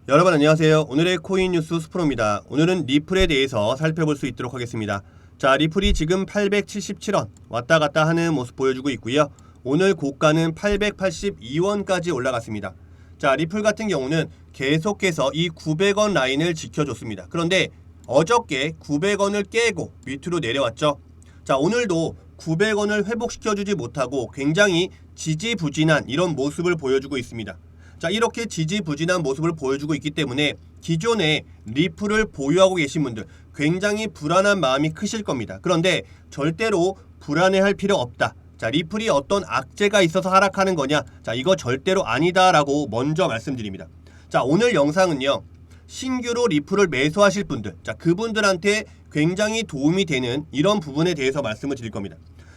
여러분 안녕하세요. 오늘의 코인 뉴스 스프로입니다. 오늘은 리플에 대해서 살펴볼 수 있도록 하겠습니다. 자, 리플이 지금 877원 왔다 갔다 하는 모습 보여주고 있고요. 오늘 고가는 882원까지 올라갔습니다. 자, 리플 같은 경우는 계속해서 이 900원 라인을 지켜줬습니다. 그런데 어저께 900원을 깨고 밑으로 내려왔죠. 자, 오늘도 900원을 회복시켜주지 못하고 굉장히 지지부진한 이런 모습을 보여주고 있습니다. 자, 이렇게 지지부진한 모습을 보여주고 있기 때문에 기존에 리플을 보유하고 계신 분들 굉장히 불안한 마음이 크실 겁니다. 그런데 절대로 불안해할 필요 없다. 자, 리플이 어떤 악재가 있어서 하락하는 거냐? 자, 이거 절대로 아니다라고 먼저 말씀드립니다. 자, 오늘 영상은요, 신규로 리플을 매수하실 분들, 자, 그분들한테 굉장히 도움이 되는 이런 부분에 대해서 말씀을 드릴 겁니다.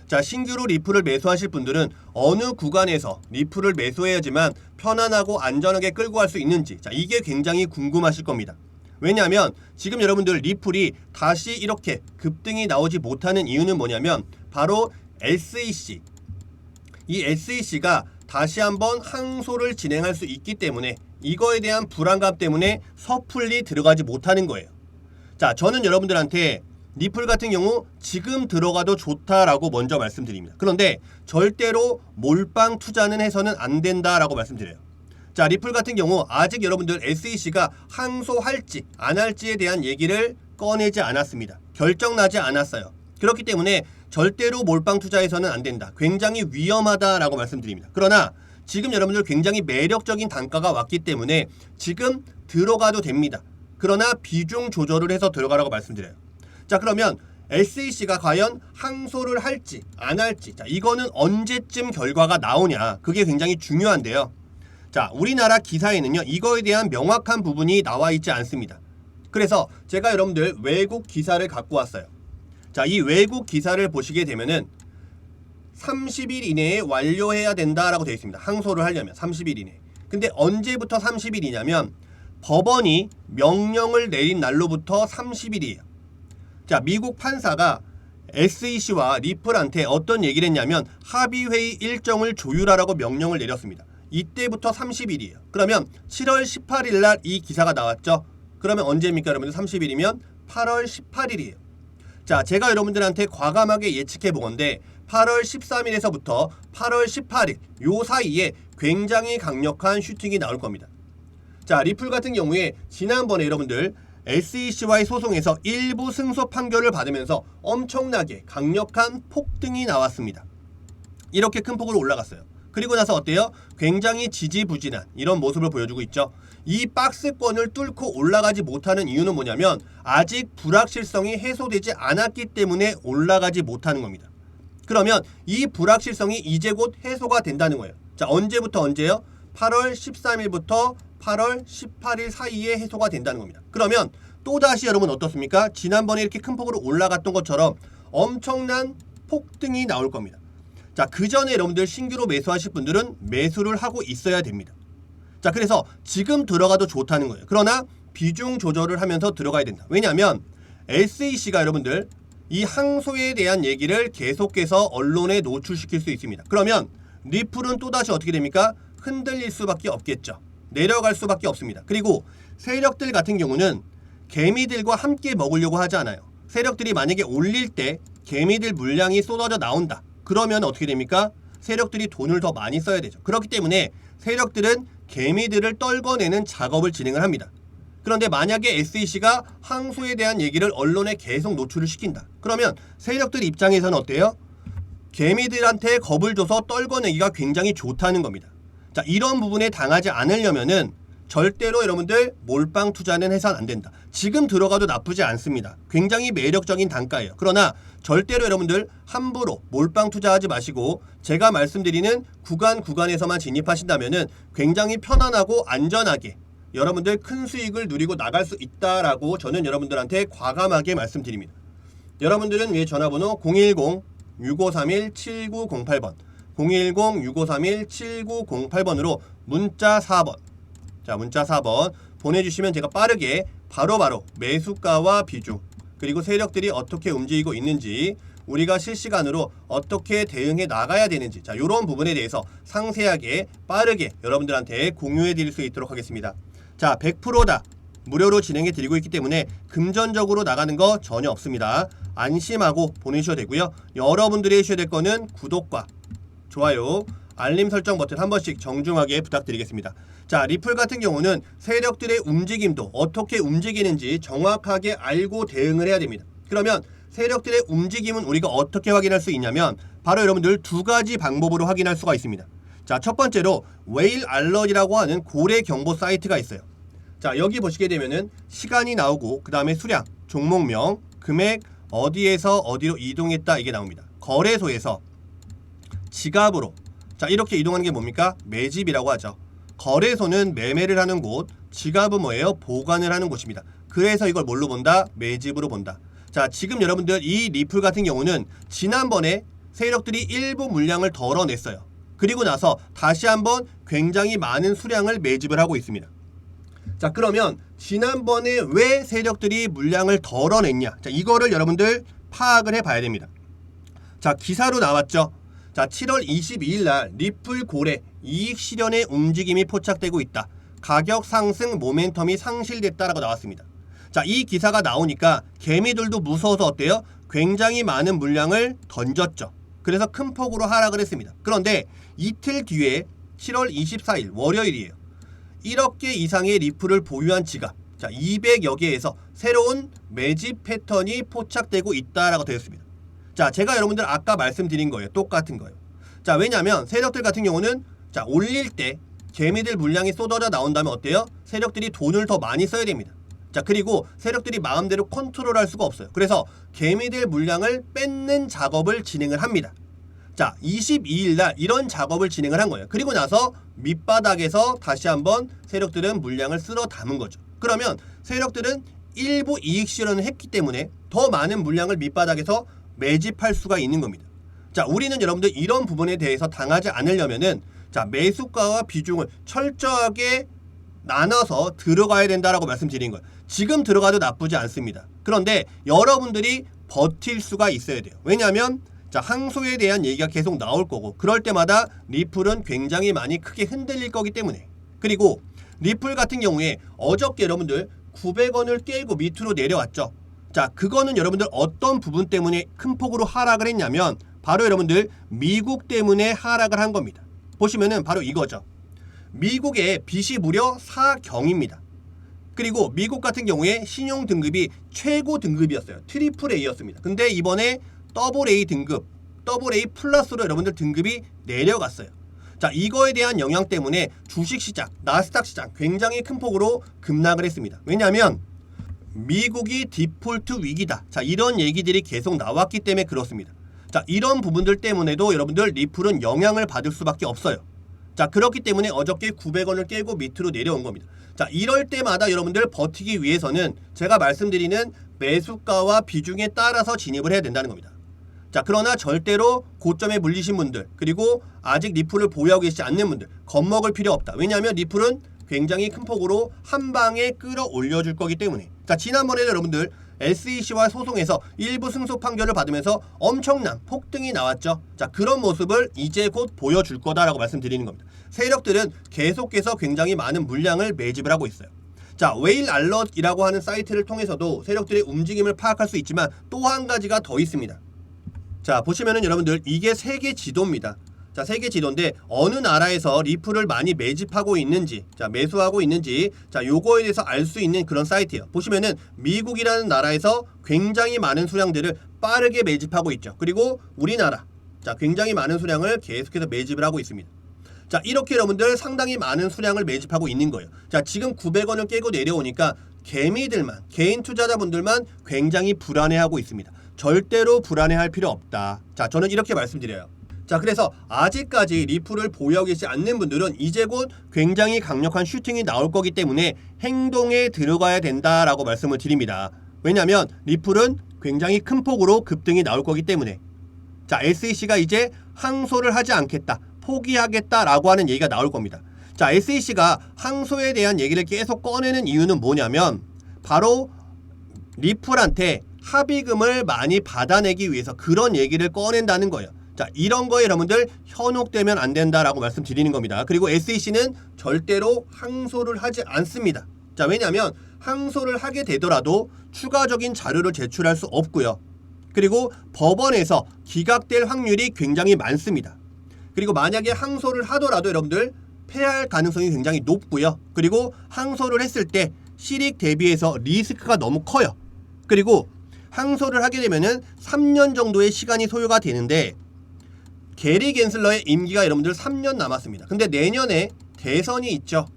자, 신규로 리플을 매수하실 분들은 어느 구간에서 리플을 매수해야지만 편안하고 안전하게 끌고 갈 수 있는지, 자, 이게 굉장히 궁금하실 겁니다. 왜냐하면 지금 여러분들 리플이 다시 이렇게 급등이 나오지 못하는 이유는 뭐냐면 바로 SEC, 이 SEC가 다시 한번 항소를 진행할 수 있기 때문에 이거에 대한 불안감 때문에 섣불리 들어가지 못하는 거예요. 자, 저는 여러분들한테 리플 같은 경우 지금 들어가도 좋다라고 먼저 말씀드립니다. 그런데 절대로 몰빵 투자는 해서는 안 된다라고 말씀드려요. 자, 리플 같은 경우 아직 여러분들 SEC가 항소할지 안 할지에 대한 얘기를 꺼내지 않았습니다. 결정나지 않았어요. 그렇기 때문에 절대로 몰빵 투자해서는 안 된다. 굉장히 위험하다라고 말씀드립니다. 그러나 지금 여러분들 굉장히 매력적인 단가가 왔기 때문에 지금 들어가도 됩니다. 그러나 비중 조절을 해서 들어가라고 말씀드려요. 자, 그러면 SEC가 과연 항소를 할지 안 할지, 자, 이거는 언제쯤 결과가 나오냐, 그게 굉장히 중요한데요. 자, 우리나라 기사에는요 이거에 대한 명확한 부분이 나와 있지 않습니다. 그래서 제가 여러분들 외국 기사를 갖고 왔어요. 자, 이 외국 기사를 보시게 되면은 30일 이내에 완료해야 된다라고 되어 있습니다. 항소를 하려면 30일 이내. 근데 언제부터 30일이냐면 법원이 명령을 내린 날로부터 30일이에요. 자, 미국 판사가 SEC와 리플한테 어떤 얘기를 했냐면 합의회의 일정을 조율하라고 명령을 내렸습니다. 이때부터 30일이에요. 그러면 7월 18일 날 이 기사가 나왔죠. 그러면 언제입니까 여러분들? 30일이면 8월 18일이에요. 자, 제가 여러분들한테 과감하게 예측해 보건데 8월 13일에서부터 8월 18일 요 사이에 굉장히 강력한 슈팅이 나올 겁니다. 자, 리플 같은 경우에 지난번에 여러분들 SEC와의 소송에서 일부 승소 판결을 받으면서 엄청나게 강력한 폭등이 나왔습니다. 이렇게 큰 폭으로 올라갔어요. 그리고 나서 어때요? 굉장히 지지부진한 이런 모습을 보여주고 있죠. 이 박스권을 뚫고 올라가지 못하는 이유는 뭐냐면 아직 불확실성이 해소되지 않았기 때문에 올라가지 못하는 겁니다. 그러면 이 불확실성이 이제 곧 해소가 된다는 거예요. 자, 언제부터 언제요? 8월 13일부터 8월 18일 사이에 해소가 된다는 겁니다. 그러면 또다시 여러분 어떻습니까? 지난번에 이렇게 큰 폭으로 올라갔던 것처럼 엄청난 폭등이 나올 겁니다. 자, 그 전에 여러분들 신규로 매수하실 분들은 매수를 하고 있어야 됩니다. 자, 그래서 지금 들어가도 좋다는 거예요. 그러나 비중 조절을 하면서 들어가야 된다. 왜냐하면 SEC가 여러분들 이 항소에 대한 얘기를 계속해서 언론에 노출시킬 수 있습니다. 그러면 리플은 또다시 어떻게 됩니까? 흔들릴 수밖에 없겠죠. 내려갈 수밖에 없습니다. 그리고 세력들 같은 경우는 개미들과 함께 먹으려고 하지 않아요. 세력들이 만약에 올릴 때 개미들 물량이 쏟아져 나온다. 그러면 어떻게 됩니까? 세력들이 돈을 더 많이 써야 되죠. 그렇기 때문에 세력들은 개미들을 떨궈내는 작업을 진행을 합니다. 그런데 만약에 SEC가 항소에 대한 얘기를 언론에 계속 노출을 시킨다. 그러면 세력들 입장에서는 어때요? 개미들한테 겁을 줘서 떨궈내기가 굉장히 좋다는 겁니다. 자, 이런 부분에 당하지 않으려면은 절대로 여러분들 몰빵 투자는 해서는 안 된다. 지금 들어가도 나쁘지 않습니다. 굉장히 매력적인 단가예요. 그러나 절대로 여러분들 함부로 몰빵 투자하지 마시고 제가 말씀드리는 구간에서만 진입하신다면은 굉장히 편안하고 안전하게 여러분들 큰 수익을 누리고 나갈 수 있다라고 저는 여러분들한테 과감하게 말씀드립니다. 여러분들은 왜 전화번호 010-6531-7908번 010-6531-7908번으로 문자 4번, 자, 문자 4번 보내주시면 제가 빠르게 바로바로 매수가와 비중 그리고 세력들이 어떻게 움직이고 있는지 우리가 실시간으로 어떻게 대응해 나가야 되는지, 자, 이런 부분에 대해서 상세하게 빠르게 여러분들한테 공유해 드릴 수 있도록 하겠습니다. 자, 100%다. 무료로 진행해 드리고 있기 때문에 금전적으로 나가는 거 전혀 없습니다. 안심하고 보내주셔도 되고요. 여러분들이 해주셔야 될 거는 구독과 좋아요, 알림 설정 버튼 한 번씩 정중하게 부탁드리겠습니다. 자, 리플 같은 경우는 세력들의 움직임도 어떻게 움직이는지 정확하게 알고 대응을 해야 됩니다. 그러면 세력들의 움직임은 우리가 어떻게 확인할 수 있냐면 바로 여러분들 두 가지 방법으로 확인할 수가 있습니다. 자, 첫 번째로 웨일 알럿이라고 하는 고래 경보 사이트가 있어요. 자, 여기 보시게 되면은 시간이 나오고 그 다음에 수량, 종목명, 금액, 어디에서 어디로 이동했다 이게 나옵니다. 거래소에서 지갑으로, 자, 이렇게 이동하는 게 뭡니까? 매집이라고 하죠. 거래소는 매매를 하는 곳, 지갑은 뭐예요? 보관을 하는 곳입니다. 그래서 이걸 뭘로 본다? 매집으로 본다. 자, 지금 여러분들 이 리플 같은 경우는 지난번에 세력들이 일부 물량을 덜어냈어요. 그리고 나서 다시 한번 굉장히 많은 수량을 매집을 하고 있습니다. 자, 그러면 지난번에 왜 세력들이 물량을 덜어냈냐? 자, 이거를 여러분들 파악을 해봐야 됩니다. 자, 기사로 나왔죠. 자, 7월 22일 날 리플 고래 이익 실현의 움직임이 포착되고 있다. 가격 상승 모멘텀이 상실됐다라고 나왔습니다. 자, 이 기사가 나오니까 개미들도 무서워서 어때요? 굉장히 많은 물량을 던졌죠. 그래서 큰 폭으로 하락을 했습니다. 그런데 이틀 뒤에 7월 24일 월요일이에요. 1억 개 이상의 리플을 보유한 지갑, 자, 200여 개에서 새로운 매집 패턴이 포착되고 있다라고 되었습니다. 자, 제가 여러분들 아까 말씀드린 거예요. 똑같은 거예요. 자, 왜냐하면 세력들 같은 경우는 자, 올릴 때 개미들 물량이 쏟아져 나온다면 어때요? 세력들이 돈을 더 많이 써야 됩니다. 자, 그리고 세력들이 마음대로 컨트롤할 수가 없어요. 그래서 개미들 물량을 뺏는 작업을 진행을 합니다. 자, 22일 날 이런 작업을 진행을 한 거예요. 그리고 나서 밑바닥에서 다시 한번 세력들은 물량을 쓸어 담은 거죠. 그러면 세력들은 일부 이익 실현을 했기 때문에 더 많은 물량을 밑바닥에서 매집할 수가 있는 겁니다. 자, 우리는 여러분들 이런 부분에 대해서 당하지 않으려면은 자, 매수가와 비중을 철저하게 나눠서 들어가야 된다라고 말씀드린 거예요. 지금 들어가도 나쁘지 않습니다. 그런데 여러분들이 버틸 수가 있어야 돼요. 왜냐하면 자, 항소에 대한 얘기가 계속 나올 거고 그럴 때마다 리플은 굉장히 많이 크게 흔들릴 거기 때문에. 그리고 리플 같은 경우에 어저께 여러분들 900원을 깨고 밑으로 내려왔죠. 자, 그거는 여러분들 어떤 부분 때문에 큰 폭으로 하락을 했냐면 바로 여러분들 미국 때문에 하락을 한 겁니다. 보시면은 바로 이거죠. 미국의 빚이 무려 4경입니다. 그리고 미국 같은 경우에 신용 등급이 최고 등급이었어요. 트리플 A였습니다. 근데 이번에 더블 A 등급, 더블 A 플러스로 여러분들 등급이 내려갔어요. 자, 이거에 대한 영향 때문에 주식시장, 나스닥 시장 굉장히 큰 폭으로 급락을 했습니다. 왜냐하면 미국이 디폴트 위기다. 자, 이런 얘기들이 계속 나왔기 때문에 그렇습니다. 자, 이런 부분들 때문에도 여러분들 리플은 영향을 받을 수밖에 없어요. 자, 그렇기 때문에 어저께 900원을 깨고 밑으로 내려온 겁니다. 자, 이럴 때마다 여러분들 버티기 위해서는 제가 말씀드리는 매수가와 비중에 따라서 진입을 해야 된다는 겁니다. 자, 그러나 절대로 고점에 물리신 분들, 그리고 아직 리플을 보유하고 계시지 않는 분들 겁먹을 필요 없다. 왜냐하면 리플은 굉장히 큰 폭으로 한 방에 끌어올려 줄 거기 때문에. 자, 지난번에 여러분들 SEC와 소송에서 일부 승소 판결을 받으면서 엄청난 폭등이 나왔죠. 자, 그런 모습을 이제 곧 보여줄 거다라고 말씀드리는 겁니다. 세력들은 계속해서 굉장히 많은 물량을 매집을 하고 있어요. 자, 웨일 알럿이라고 하는 사이트를 통해서도 세력들의 움직임을 파악할 수 있지만 또 한 가지가 더 있습니다. 자, 보시면은 여러분들 이게 세계 지도입니다. 자, 세계 지도인데 어느 나라에서 리플을 많이 매집하고 있는지, 자, 매수하고 있는지, 자, 요거에 대해서 알 수 있는 그런 사이트예요. 보시면은 미국이라는 나라에서 굉장히 많은 수량들을 빠르게 매집하고 있죠. 그리고 우리나라, 자, 굉장히 많은 수량을 계속해서 매집을 하고 있습니다. 자, 이렇게 여러분들 상당히 많은 수량을 매집하고 있는 거예요. 자, 지금 900원을 깨고 내려오니까 개미들만, 개인 투자자분들만 굉장히 불안해하고 있습니다. 절대로 불안해할 필요 없다. 자, 저는 이렇게 말씀드려요. 자, 그래서 아직까지 리플을 보유하고 계시지 않는 분들은 이제 곧 굉장히 강력한 슈팅이 나올 거기 때문에 행동에 들어가야 된다라고 말씀을 드립니다. 왜냐하면 리플은 굉장히 큰 폭으로 급등이 나올 거기 때문에. 자, SEC가 이제 항소를 하지 않겠다, 포기하겠다라고 하는 얘기가 나올 겁니다. 자, SEC가 항소에 대한 얘기를 계속 꺼내는 이유는 뭐냐면 바로 리플한테 합의금을 많이 받아내기 위해서 그런 얘기를 꺼낸다는 거예요. 자, 자, 이런 거에 여러분들 현혹되면 안 된다라고 말씀드리는 겁니다. 그리고 SEC는 절대로 항소를 하지 않습니다. 자, 왜냐하면 항소를 하게 되더라도 추가적인 자료를 제출할 수 없고요. 그리고 법원에서 기각될 확률이 굉장히 많습니다. 그리고 만약에 항소를 하더라도 여러분들 패할 가능성이 굉장히 높고요. 그리고 항소를 했을 때 실익 대비해서 리스크가 너무 커요. 그리고 항소를 하게 되면은 3년 정도의 시간이 소요가 되는데 게리 갠슬러의 임기가 여러분들 3년 남았습니다. 근데 내년에 대선이 있죠.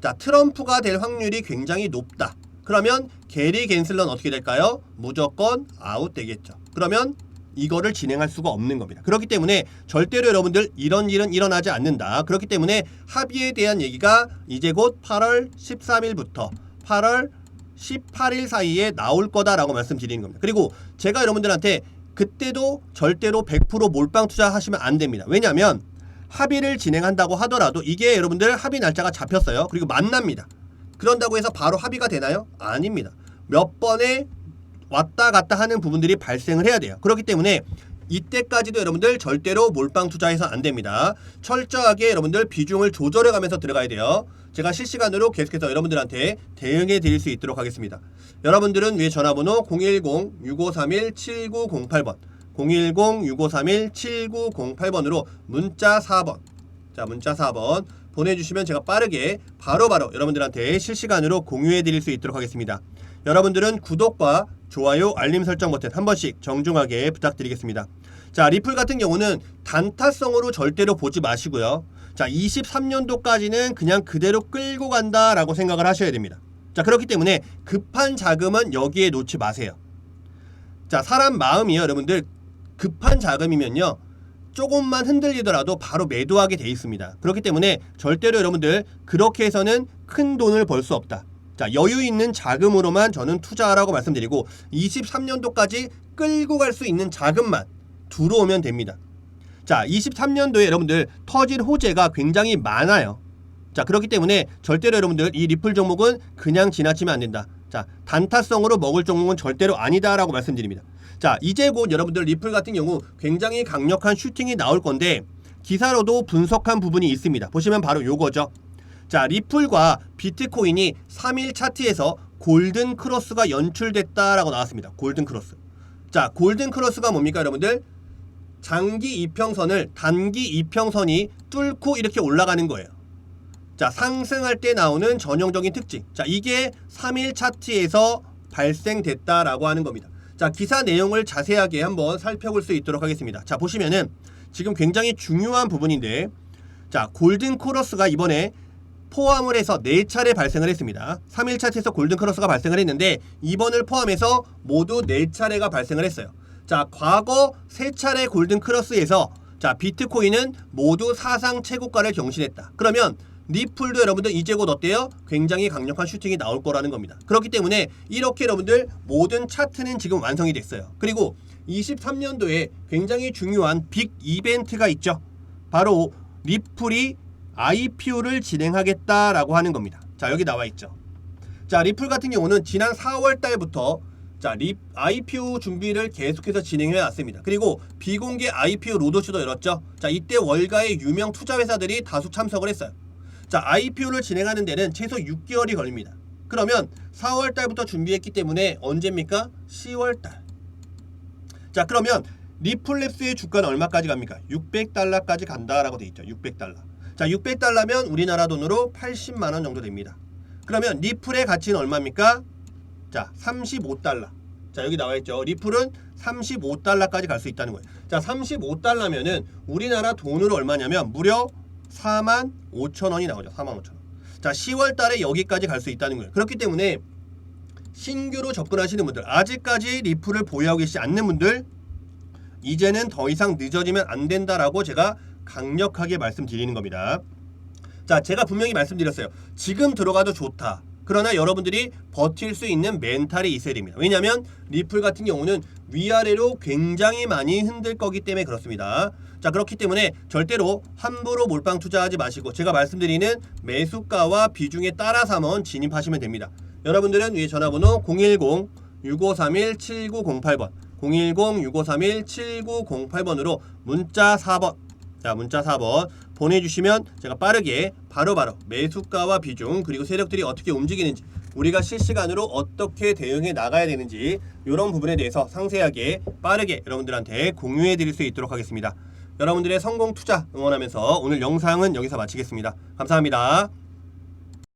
자, 트럼프가 될 확률이 굉장히 높다. 그러면 게리 갠슬러는 어떻게 될까요? 무조건 아웃 되겠죠. 그러면 이거를 진행할 수가 없는 겁니다. 그렇기 때문에 절대로 여러분들 이런 일은 일어나지 않는다. 그렇기 때문에 합의에 대한 얘기가 이제 곧 8월 13일부터 8월 18일 사이에 나올 거다라고 말씀드리는 겁니다. 그리고 제가 여러분들한테 그때도 절대로 100% 몰빵 투자하시면 안 됩니다. 왜냐하면 합의를 진행한다고 하더라도 이게 여러분들 합의 날짜가 잡혔어요. 그리고 만납니다. 그런다고 해서 바로 합의가 되나요? 아닙니다. 몇 번의 왔다 갔다 하는 부분들이 발생을 해야 돼요. 그렇기 때문에 이때까지도 여러분들 절대로 몰빵 투자해서 안 됩니다. 철저하게 여러분들 비중을 조절해 가면서 들어가야 돼요. 제가 실시간으로 계속해서 여러분들한테 대응해 드릴 수 있도록 하겠습니다. 여러분들은 위에 전화번호 010-6531-7908번 010-6531-7908번으로 문자 4번, 자, 문자 4번 보내주시면 제가 빠르게 바로바로 여러분들한테 실시간으로 공유해 드릴 수 있도록 하겠습니다. 여러분들은 구독과 좋아요, 알림 설정 버튼 한 번씩 정중하게 부탁드리겠습니다. 자, 리플 같은 경우는 단타성으로 절대로 보지 마시고요. 자, 23년도까지는 그냥 그대로 끌고 간다라고 생각을 하셔야 됩니다. 자, 그렇기 때문에 급한 자금은 여기에 놓지 마세요. 자, 사람 마음이요, 여러분들 급한 자금이면요 조금만 흔들리더라도 바로 매도하게 돼 있습니다. 그렇기 때문에 절대로 여러분들 그렇게 해서는 큰 돈을 벌 수 없다. 자, 여유 있는 자금으로만 저는 투자하라고 말씀드리고 23년도까지 끌고 갈 수 있는 자금만 들어오면 됩니다. 자, 23년도에 여러분들 터질 호재가 굉장히 많아요. 자, 그렇기 때문에 절대로 여러분들 이 리플 종목은 그냥 지나치면 안 된다. 자, 단타성으로 먹을 종목은 절대로 아니다라고 말씀드립니다. 자, 이제 곧 여러분들 리플 같은 경우 굉장히 강력한 슈팅이 나올 건데 기사로도 분석한 부분이 있습니다. 보시면 바로 요거죠. 자, 리플과 비트코인이 3일 차트에서 골든 크로스가 연출됐다라고 나왔습니다. 골든 크로스. 자, 골든 크로스가 뭡니까 여러분들? 장기 이평선을 단기 이평선이 뚫고 이렇게 올라가는 거예요. 자, 상승할 때 나오는 전형적인 특징. 자, 이게 3일 차트에서 발생됐다라고 하는 겁니다. 자, 기사 내용을 자세하게 한번 살펴볼 수 있도록 하겠습니다. 자, 보시면은 지금 굉장히 중요한 부분인데, 자, 골든 크로스가 이번에 포함을 해서 4차례 발생을 했습니다. 3일 차트에서 골든 크로스가 발생을 했는데 이번을 포함해서 모두 4차례가 발생을 했어요. 자, 과거 3차례 골든 크로스에서 자, 비트코인은 모두 사상 최고가를 경신했다. 그러면 리플도 여러분들 이제 곧 어때요? 굉장히 강력한 슈팅이 나올 거라는 겁니다. 그렇기 때문에 이렇게 여러분들 모든 차트는 지금 완성이 됐어요. 그리고 23년도에 굉장히 중요한 빅 이벤트가 있죠. 바로 리플이 IPO를 진행하겠다라고 하는 겁니다. 자, 여기 나와 있죠. 자, 리플 같은 경우는 지난 4월 달부터 자, IPO 준비를 계속해서 진행해 왔습니다. 그리고 비공개 IPO 로드쇼도 열었죠. 자, 이때 월가의 유명 투자 회사들이 다수 참석을 했어요. 자, IPO를 진행하는 데는 최소 6개월이 걸립니다. 그러면 4월 달부터 준비했기 때문에 언제입니까? 10월 달. 자, 그러면 리플랩스의 주가는 얼마까지 갑니까? 600달러까지 간다라고 돼 있죠. 600달러. 자, 600달러면 우리나라 돈으로 80만 원 정도 됩니다. 그러면 리플의 가치는 얼마입니까? 자, 35달러. 자, 여기 나와 있죠. 리플은 35달러까지 갈 수 있다는 거예요. 자, 35달러면은 우리나라 돈으로 얼마냐면 무려 45,000원이 나오죠. 45,000원. 자, 10월 달에 여기까지 갈 수 있다는 거예요. 그렇기 때문에 신규로 접근하시는 분들, 아직까지 리플을 보유하고 계시지 않는 분들, 이제는 더 이상 늦어지면 안 된다라고 제가 강력하게 말씀드리는 겁니다. 자, 제가 분명히 말씀드렸어요. 지금 들어가도 좋다. 그러나 여러분들이 버틸 수 있는 멘탈이 있어야 됩니다. 왜냐하면 리플 같은 경우는 위아래로 굉장히 많이 흔들 거기 때문에 그렇습니다. 자, 그렇기 때문에 절대로 함부로 몰빵 투자하지 마시고 제가 말씀드리는 매수가와 비중에 따라서 한번 진입하시면 됩니다. 여러분들은 위에 전화번호 010-6531-7908번 010-6531-7908번으로 문자 4번, 자 문자 4번 보내주시면 제가 빠르게 바로바로 매수가와 비중 그리고 세력들이 어떻게 움직이는지 우리가 실시간으로 어떻게 대응해 나가야 되는지 이런 부분에 대해서 상세하게 빠르게 여러분들한테 공유해 드릴 수 있도록 하겠습니다. 여러분들의 성공 투자 응원하면서 오늘 영상은 여기서 마치겠습니다. 감사합니다.